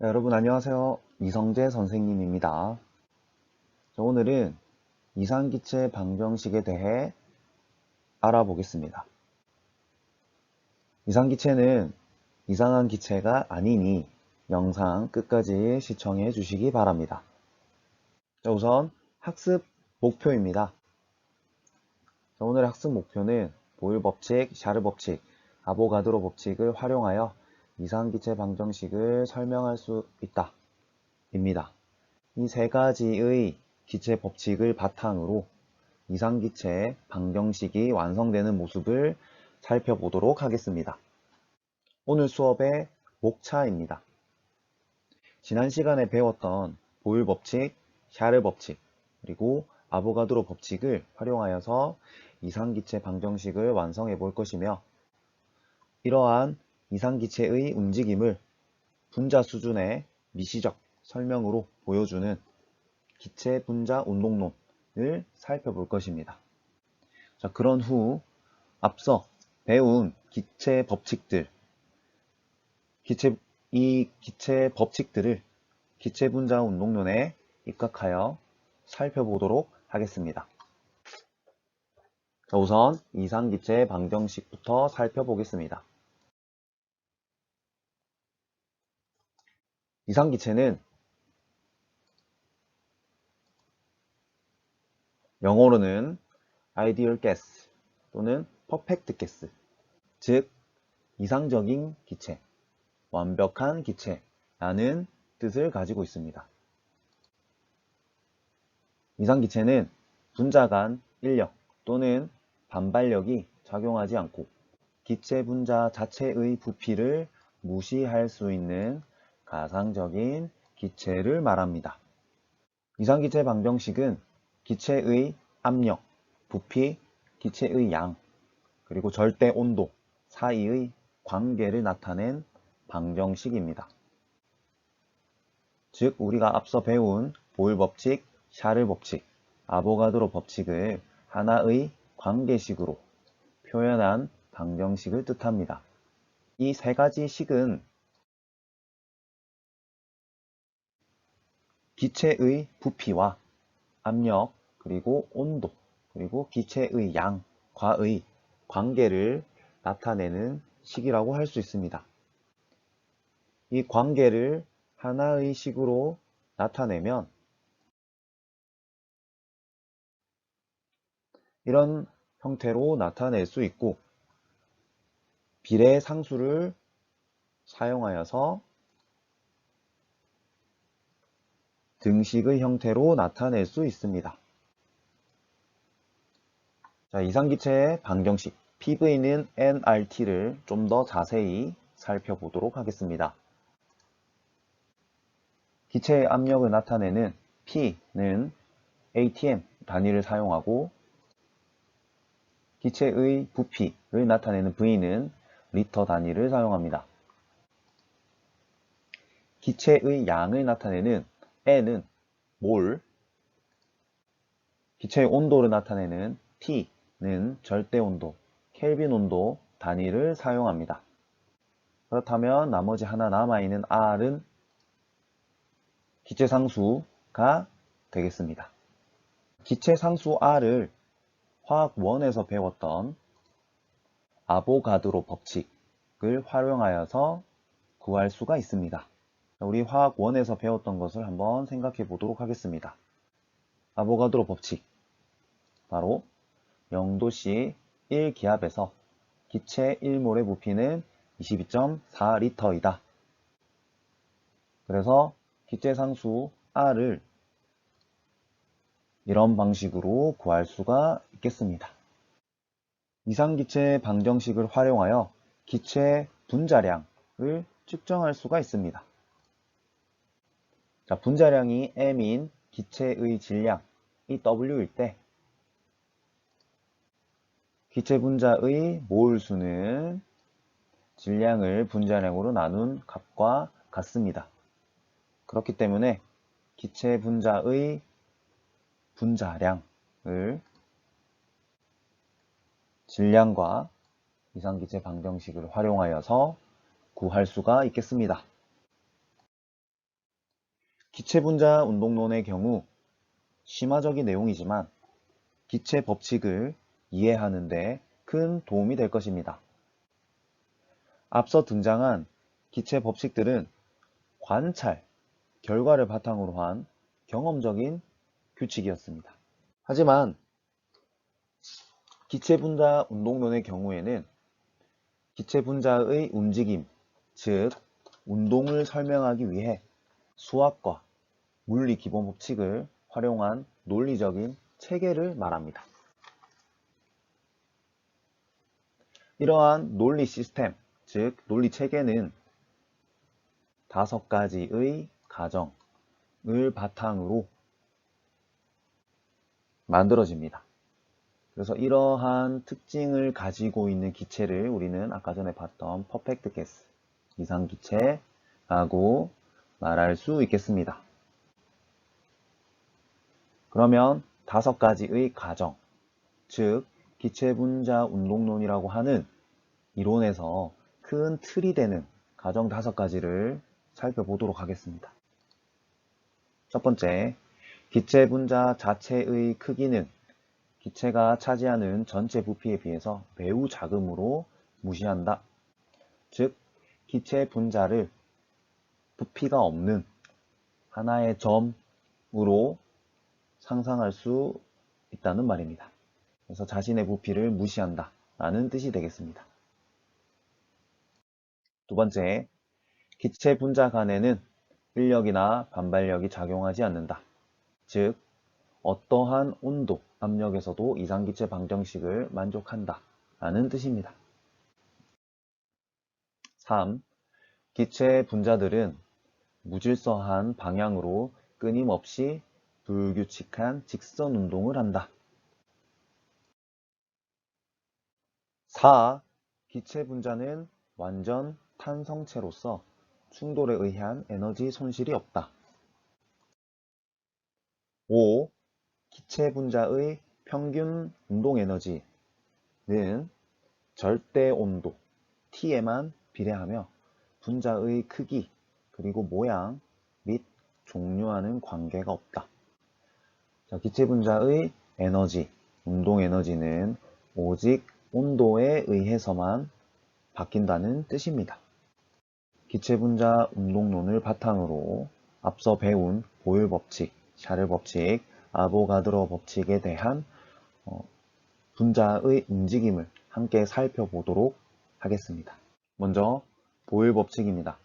네, 여러분 안녕하세요. 이성재 선생님입니다. 오늘은 이상기체 방정식에 대해 알아보겠습니다. 이상기체는 이상한 기체가 아니니 영상 끝까지 시청해 주시기 바랍니다. 우선 학습 목표입니다. 오늘의 학습 목표는 보일 법칙, 샤르 법칙, 아보가드로 법칙을 활용하여 이상기체 방정식을 설명할 수 있다 입니다. 이 세 가지의 기체 법칙을 바탕으로 이상기체 방정식이 완성되는 모습을 살펴보도록 하겠습니다. 오늘 수업의 목차입니다. 지난 시간에 배웠던 보일 법칙, 샤르 법칙, 그리고 아보가드로 법칙을 활용하여서 이상기체 방정식을 완성해 볼 것이며, 이러한 이상기체의 움직임을 분자 수준의 미시적 설명으로 보여주는 기체 분자 운동론을 살펴볼 것입니다. 자, 그런 후 앞서 배운 기체 법칙들, 이 기체 법칙들을 기체 분자 운동론에 입각하여 살펴보도록 하겠습니다. 자, 우선 이상기체 방정식부터 살펴보겠습니다. 이상기체는 영어로는 ideal gas 또는 perfect gas, 즉 이상적인 기체, 완벽한 기체라는 뜻을 가지고 있습니다. 이상기체는 분자 간 인력 또는 반발력이 작용하지 않고 기체 분자 자체의 부피를 무시할 수 있는 가상적인 기체를 말합니다. 이상기체 방정식은 기체의 압력, 부피, 기체의 양, 그리고 절대 온도 사이의 관계를 나타낸 방정식입니다. 즉 우리가 앞서 배운 보일 법칙, 샤를 법칙, 아보가드로 법칙을 하나의 관계식으로 표현한 방정식을 뜻합니다. 이 세 가지 식은 기체의 부피와 압력, 그리고 온도, 그리고 기체의 양과의 관계를 나타내는 식이라고 할 수 있습니다. 이 관계를 하나의 식으로 나타내면 이런 형태로 나타낼 수 있고, 비례상수를 사용하여서 등식의 형태로 나타낼 수 있습니다. 자, 이상기체의 방정식 PV는 nRT를 좀 더 자세히 살펴보도록 하겠습니다. 기체의 압력을 나타내는 P는 ATM 단위를 사용하고, 기체의 부피를 나타내는 V는 리터 단위를 사용합니다. 기체의 양을 나타내는 N은 몰, 기체의 온도를 나타내는 T는 절대온도, 켈빈 온도 단위를 사용합니다. 그렇다면 나머지 하나 남아있는 R은 기체상수가 되겠습니다. 기체상수 R을 화학 1에서 배웠던 아보가드로 법칙을 활용하여서 구할 수가 있습니다. 우리 화학 1에서 배웠던 것을 한번 생각해 보도록 하겠습니다. 아보가드로 법칙, 바로 0도씨 1기압에서 기체 1몰의 부피는 22.4리터이다. 그래서 기체상수 R을 이런 방식으로 구할 수가 있겠습니다. 이상기체 방정식을 활용하여 기체 분자량을 측정할 수가 있습니다. 자, 분자량이 M인 기체의 질량이 W일 때 기체 분자의 몰수는 질량을 분자량으로 나눈 값과 같습니다. 그렇기 때문에 기체 분자의 분자량을 질량과 이상기체 방정식을 활용하여서 구할 수가 있겠습니다. 기체 분자 운동론의 경우 심화적인 내용이지만 기체 법칙을 이해하는 데 큰 도움이 될 것입니다. 앞서 등장한 기체 법칙들은 관찰, 결과를 바탕으로 한 경험적인 규칙이었습니다. 하지만 기체 분자 운동론의 경우에는 기체 분자의 움직임, 즉 운동을 설명하기 위해 수학과 물리 기본 법칙을 활용한 논리적인 체계를 말합니다. 이러한 논리 시스템, 즉 논리 체계는 5가지의 가정을 바탕으로 만들어집니다. 그래서 이러한 특징을 가지고 있는 기체를 우리는 아까 전에 봤던 퍼펙트 가스, 이상기체라고 말할 수 있겠습니다. 그러면 5가지의 가정, 즉 기체 분자 운동론이라고 하는 이론에서 큰 틀이 되는 가정 5가지를 살펴보도록 하겠습니다. 첫 번째, 기체 분자 자체의 크기는 기체가 차지하는 전체 부피에 비해서 매우 작음으로 무시한다. 즉, 기체 분자를 부피가 없는 하나의 점으로 상상할 수 있다는 말입니다. 그래서 자신의 부피를 무시한다 라는 뜻이 되겠습니다. 두 번째, 기체 분자 간에는 인력이나 반발력이 작용하지 않는다. 즉, 어떠한 온도, 압력에서도 이상기체 방정식을 만족한다 라는 뜻입니다. 3. 기체 분자들은 무질서한 방향으로 끊임없이 불규칙한 직선 운동을 한다. 4. 기체 분자는 완전 탄성체로서 충돌에 의한 에너지 손실이 없다. 5. 기체 분자의 평균 운동 에너지는 절대 온도 T에만 비례하며 분자의 크기 그리고 모양 및 종류와는 관계가 없다. 자, 기체 분자의 에너지, 운동 에너지는 오직 온도에 의해서만 바뀐다는 뜻입니다. 기체 분자 운동론을 바탕으로 앞서 배운 보일 법칙, 샤를 법칙, 아보가드로 법칙에 대한 분자의 움직임을 함께 살펴보도록 하겠습니다. 먼저 보일 법칙입니다.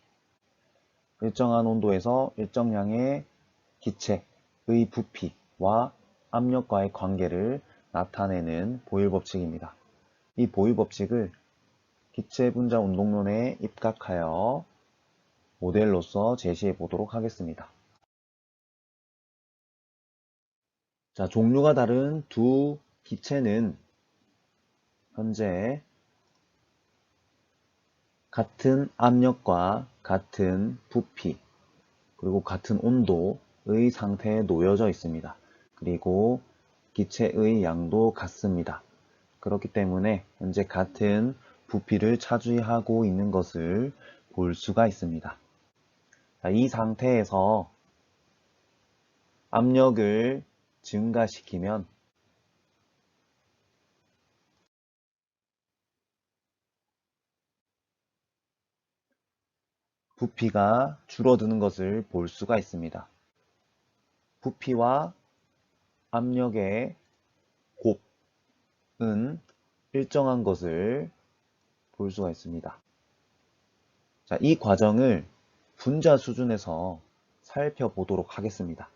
일정한 온도에서 일정량의 기체의 부피와 압력과의 관계를 나타내는 보일 법칙입니다. 이 보일 법칙을 기체 분자 운동론에 입각하여 모델로서 제시해 보도록 하겠습니다. 자, 종류가 다른 두 기체는 현재 같은 압력과 같은 부피 그리고 같은 온도의 상태에 놓여져 있습니다. 그리고 기체의 양도 같습니다. 그렇기 때문에 현재 같은 부피를 차지하고 있는 것을 볼 수가 있습니다. 자, 이 상태에서 압력을 증가시키면 부피가 줄어드는 것을 볼 수가 있습니다. 부피와 압력의 곱은 일정한 것을 볼 수가 있습니다. 자, 이 과정을 분자 수준에서 살펴보도록 하겠습니다.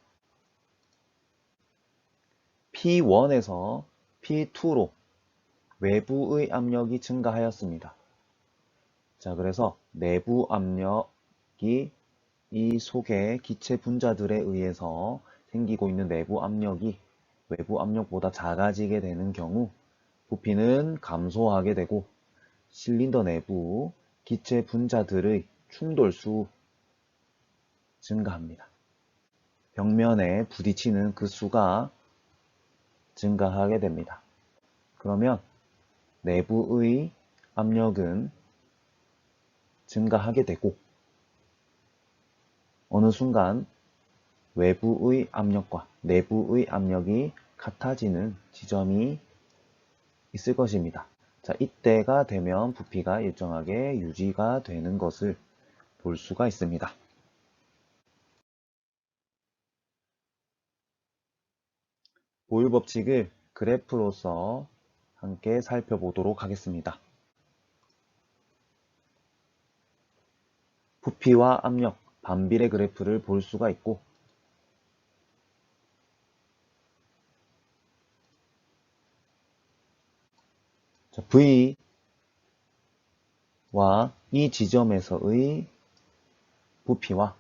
P1에서 P2로 외부의 압력이 증가하였습니다. 자, 그래서 내부 압력이 이 속의 기체 분자들에 의해서 생기고 있는 내부 압력이 외부 압력보다 작아지게 되는 경우 부피는 감소하게 되고 실린더 내부 기체 분자들의 충돌수 증가합니다. 벽면에 부딪히는 그 수가 증가하게 됩니다. 그러면 내부의 압력은 증가하게 되고 어느 순간 외부의 압력과 내부의 압력이 같아지는 지점이 있을 것입니다. 자, 이때가 되면 부피가 일정하게 유지가 되는 것을 볼 수가 있습니다. 보일 법칙을 그래프로서 함께 살펴보도록 하겠습니다. 부피와 압력, 반비례 그래프를 볼 수가 있고 V와 이 지점에서의 부피와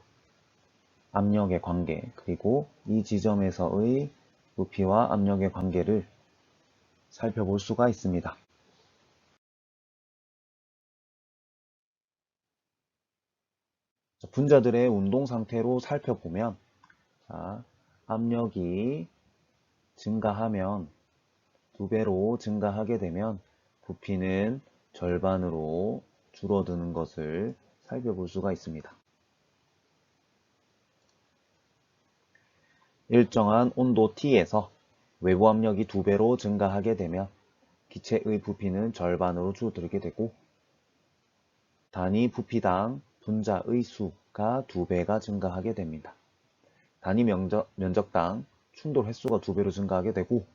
압력의 관계, 그리고 이 지점에서의 부피와 압력의 관계를 살펴볼 수가 있습니다. 분자들의 운동 상태로 살펴보면 압력이 증가하면 2배로 증가하게 되면 부피는 절반으로 줄어드는 것을 살펴볼 수가 있습니다. 일정한 온도 T에서 외부 압력이 2배로 증가하게 되면 기체의 부피는 절반으로 줄어들게 되고 단위 부피당 분자의 수가 2배가 증가하게 됩니다. 단위 면적당 충돌 횟수가 2배로 증가하게 되고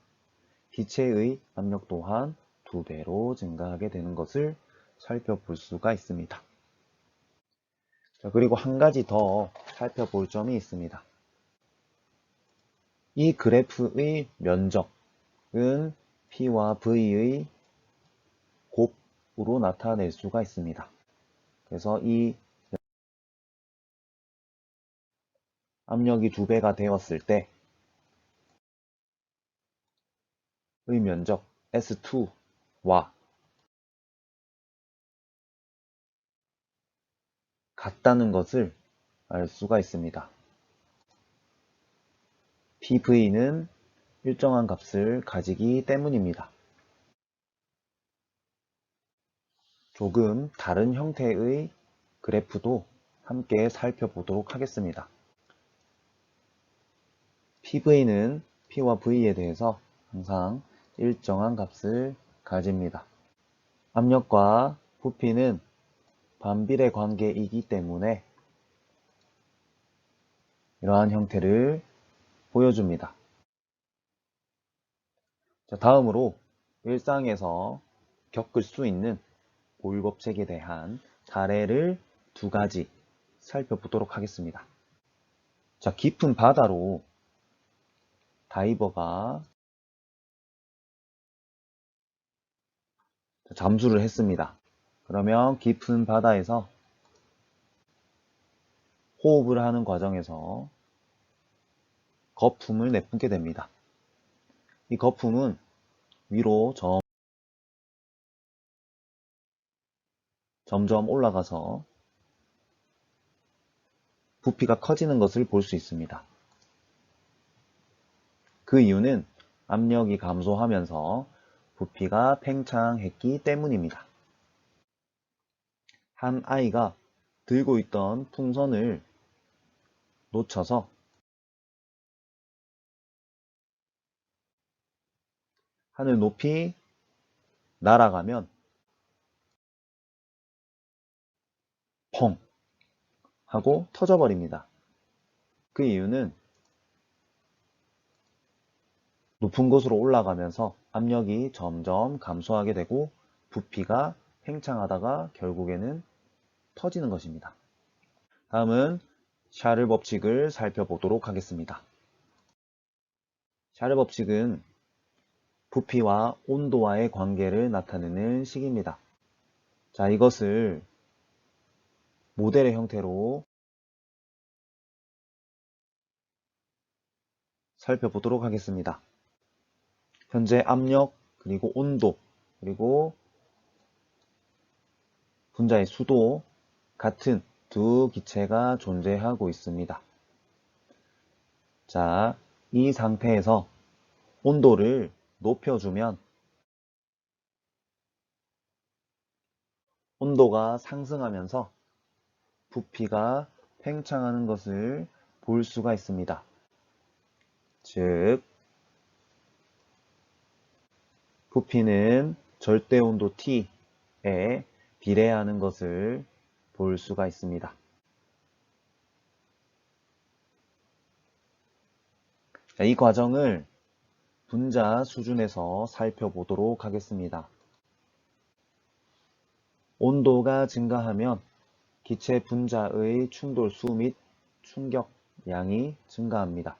기체의 압력 또한 2배로 증가하게 되는 것을 살펴볼 수가 있습니다. 자, 그리고 한 가지 더 살펴볼 점이 있습니다. 이 그래프의 면적은 P와 V의 곱으로 나타낼 수가 있습니다. 그래서 이 압력이 2배가 되었을 때 의 면적 S2와 같다는 것을 알 수가 있습니다. PV는 일정한 값을 가지기 때문입니다. 조금 다른 형태의 그래프도 함께 살펴보도록 하겠습니다. PV는 P와 V에 대해서 항상 일정한 값을 가집니다. 압력과 부피는 반비례 관계이기 때문에 이러한 형태를 보여줍니다. 자, 다음으로 일상에서 겪을 수 있는 보일 법칙에 대한 사례를 2가지 살펴보도록 하겠습니다. 자, 깊은 바다로 다이버가 잠수를 했습니다. 그러면 깊은 바다에서 호흡을 하는 과정에서 거품을 내뿜게 됩니다. 이 거품은 위로 점점 올라가서 부피가 커지는 것을 볼 수 있습니다. 그 이유는 압력이 감소하면서 부피가 팽창했기 때문입니다. 한 아이가 들고 있던 풍선을 놓쳐서 하늘 높이 날아가면 펑 하고 터져버립니다. 그 이유는 높은 곳으로 올라가면서 압력이 점점 감소하게 되고 부피가 팽창하다가 결국에는 터지는 것입니다. 다음은 샤를 법칙을 살펴보도록 하겠습니다. 샤를 법칙은 부피와 온도와의 관계를 나타내는 식입니다. 자, 이것을 모델의 형태로 살펴보도록 하겠습니다. 현재 압력, 그리고 온도, 그리고 분자의 수도 같은 두 기체가 존재하고 있습니다. 자, 이 상태에서 온도를 높여주면 온도가 상승하면서 부피가 팽창하는 것을 볼 수가 있습니다. 즉 부피는 절대온도 T에 비례하는 것을 볼 수가 있습니다. 이 과정을 분자 수준에서 살펴보도록 하겠습니다. 온도가 증가하면 기체 분자의 충돌수 및 충격량이 증가합니다.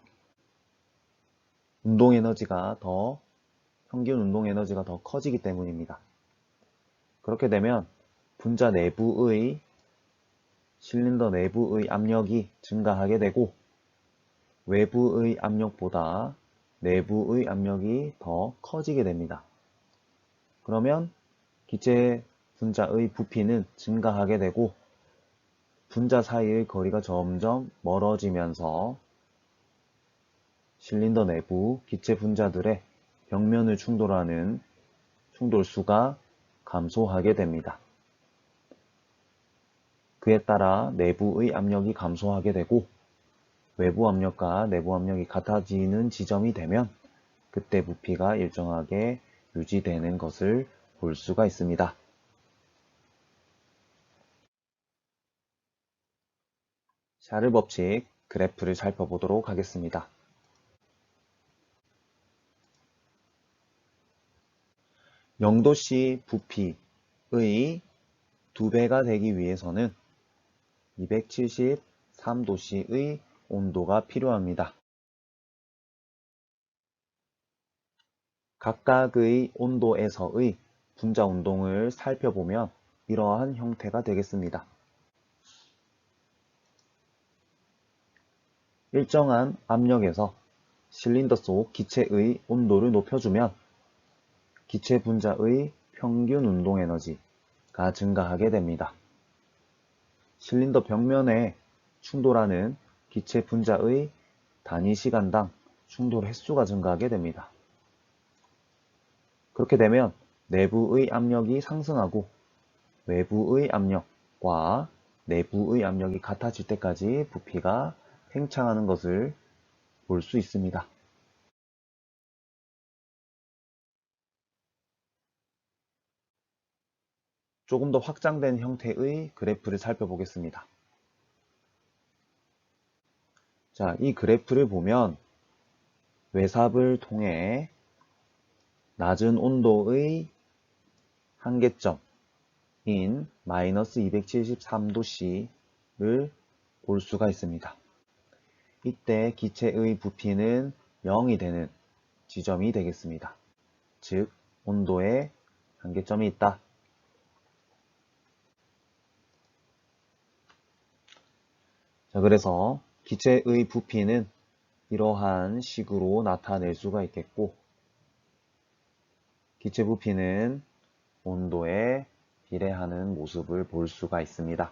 평균 운동 에너지가 더 커지기 때문입니다. 그렇게 되면 실린더 내부의 압력이 증가하게 되고 외부의 압력보다 내부의 압력이 더 커지게 됩니다. 그러면 기체 분자의 부피는 증가하게 되고 분자 사이의 거리가 점점 멀어지면서 실린더 내부 기체 분자들의 벽면을 충돌하는 충돌수가 감소하게 됩니다. 그에 따라 내부의 압력이 감소하게 되고 외부 압력과 내부 압력이 같아지는 지점이 되면 그때 부피가 일정하게 유지되는 것을 볼 수가 있습니다. 샤를 법칙 그래프를 살펴보도록 하겠습니다. 0도씨 부피의 2배가 되기 위해서는 273도씨의 온도가 필요합니다. 각각의 온도에서의 분자 운동을 살펴보면 이러한 형태가 되겠습니다. 일정한 압력에서 실린더 속 기체의 온도를 높여주면 기체 분자의 평균 운동 에너지가 증가하게 됩니다. 실린더 벽면에 충돌하는 기체 분자의 단위 시간당 충돌 횟수가 증가하게 됩니다. 그렇게 되면 내부의 압력이 상승하고 외부의 압력과 내부의 압력이 같아질 때까지 부피가 팽창하는 것을 볼 수 있습니다. 조금 더 확장된 형태의 그래프를 살펴보겠습니다. 자, 이 그래프를 보면 외삽을 통해 낮은 온도의 한계점인 마이너스 273도씨를 볼 수가 있습니다. 이때 기체의 부피는 0이 되는 지점이 되겠습니다. 즉, 온도에 한계점이 있다. 자, 그래서 기체의 부피는 이러한 식으로 나타낼 수가 있겠고, 기체 부피는 온도에 비례하는 모습을 볼 수가 있습니다.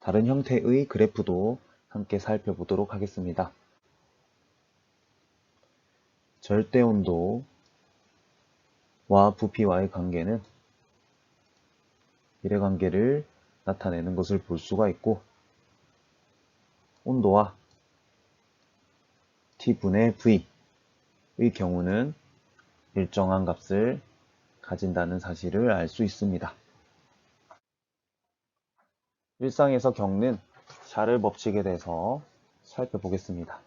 다른 형태의 그래프도 함께 살펴보도록 하겠습니다. 절대온도와 부피와의 관계는 비례관계를 나타내는 것을 볼 수가 있고, 온도와 T분의 V의 경우는 일정한 값을 가진다는 사실을 알 수 있습니다. 일상에서 겪는 샤를 법칙에 대해서 살펴보겠습니다.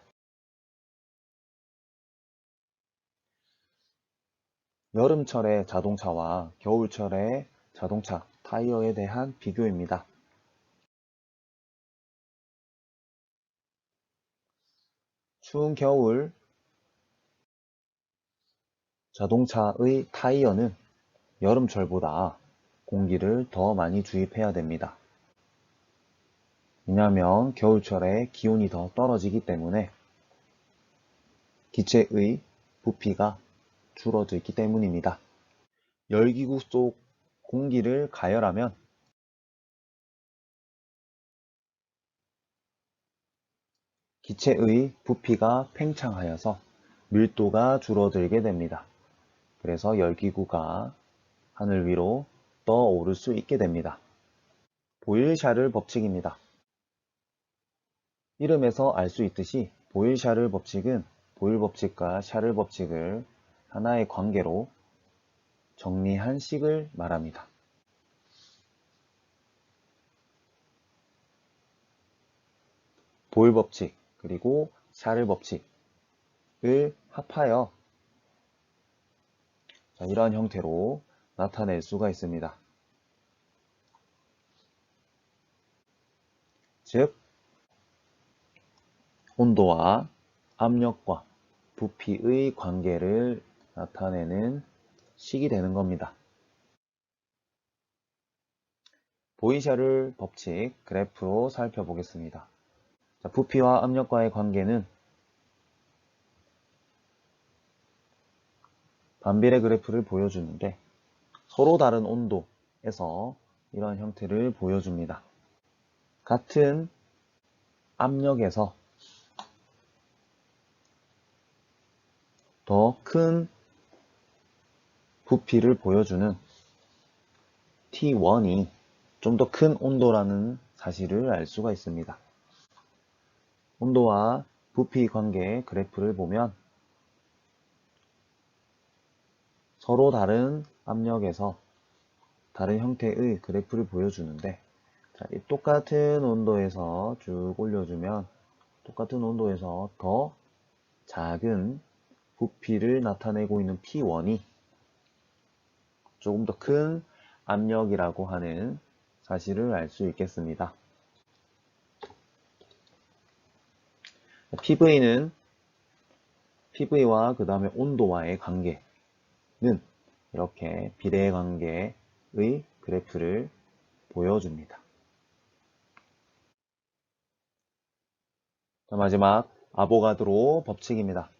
여름철의 자동차와 겨울철의 자동차 타이어에 대한 비교입니다. 추운 겨울 자동차의 타이어는 여름철보다 공기를 더 많이 주입해야 됩니다. 왜냐하면 겨울철에 기온이 더 떨어지기 때문에 기체의 부피가 줄어들기 때문입니다. 열기구 속 공기를 가열하면 기체의 부피가 팽창하여서 밀도가 줄어들게 됩니다. 그래서 열기구가 하늘 위로 떠오를 수 있게 됩니다. 보일-샤를 법칙입니다. 이름에서 알 수 있듯이 보일-샤를 법칙은 보일 법칙과 샤를 법칙을 하나의 관계로 정리한 식을 말합니다. 보일 법칙 그리고 샤를 법칙을 합하여 이러한 형태로 나타낼 수가 있습니다. 즉, 온도와 압력과 부피의 관계를 나타내는 식이 되는 겁니다. 보일-샤를 법칙 그래프로 살펴보겠습니다. 부피와 압력과의 관계는 반비례 그래프를 보여주는데 서로 다른 온도에서 이런 형태를 보여줍니다. 같은 압력에서 더 큰 부피를 보여주는 T1이 좀 더 큰 온도라는 사실을 알 수가 있습니다. 온도와 부피 관계 그래프를 보면 서로 다른 압력에서 다른 형태의 그래프를 보여주는데 이 똑같은 온도에서 쭉 올려주면 똑같은 온도에서 더 작은 부피를 나타내고 있는 P1이 조금 더 큰 압력이라고 하는 사실을 알 수 있겠습니다. PV와 그 다음에 온도와의 관계는 이렇게 비례관계의 그래프를 보여줍니다. 마지막 아보가드로 법칙입니다.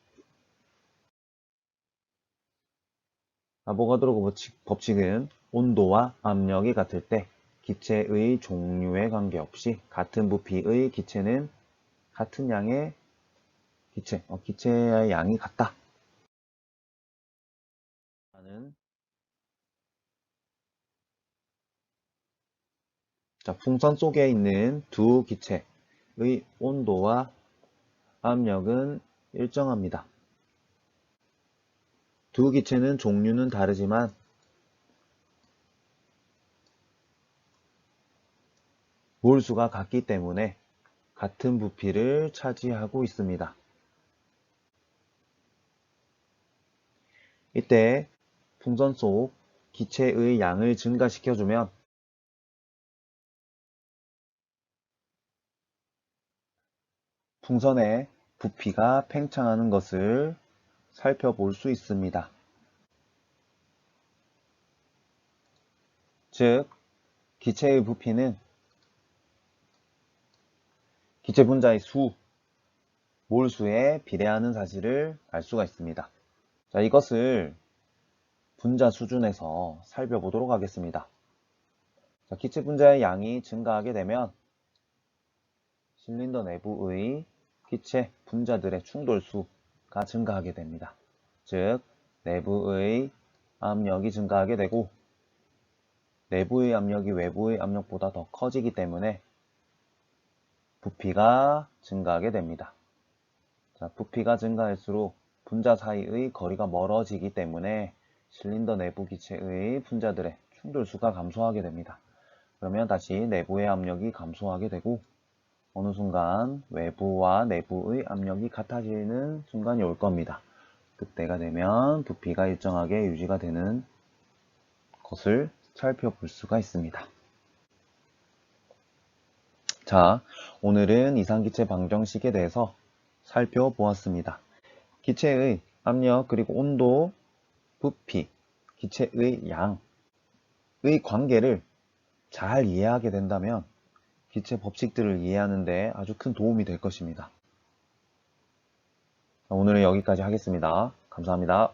아보가드로 법칙은 온도와 압력이 같을 때 기체의 종류에 관계없이 같은 부피의 기체는 같은 양의 기체의 양이 같다. 풍선 속에 있는 두 기체의 온도와 압력은 일정합니다. 두 기체는 종류는 다르지만 몰수가 같기 때문에 같은 부피를 차지하고 있습니다. 이때 풍선 속 기체의 양을 증가시켜주면 풍선의 부피가 팽창하는 것을 살펴볼 수 있습니다. 즉, 기체의 부피는 기체 분자의 수, 몰수에 비례하는 사실을 알 수가 있습니다. 자, 이것을 분자 수준에서 살펴보도록 하겠습니다. 자, 기체 분자의 양이 증가하게 되면 실린더 내부의 기체 분자들의 충돌수가 증가하게 됩니다. 즉, 내부의 압력이 증가하게 되고 내부의 압력이 외부의 압력보다 더 커지기 때문에 부피가 증가하게 됩니다. 자, 부피가 증가할수록 분자 사이의 거리가 멀어지기 때문에 실린더 내부 기체의 분자들의 충돌수가 감소하게 됩니다. 그러면 다시 내부의 압력이 감소하게 되고 어느 순간 외부와 내부의 압력이 같아지는 순간이 올 겁니다. 그때가 되면 부피가 일정하게 유지가 되는 것을 살펴볼 수가 있습니다. 자, 오늘은 이상기체 방정식에 대해서 살펴보았습니다. 기체의 압력 그리고 온도, 부피, 기체의 양의 관계를 잘 이해하게 된다면 기체 법칙들을 이해하는 데 아주 큰 도움이 될 것입니다. 오늘은 여기까지 하겠습니다. 감사합니다.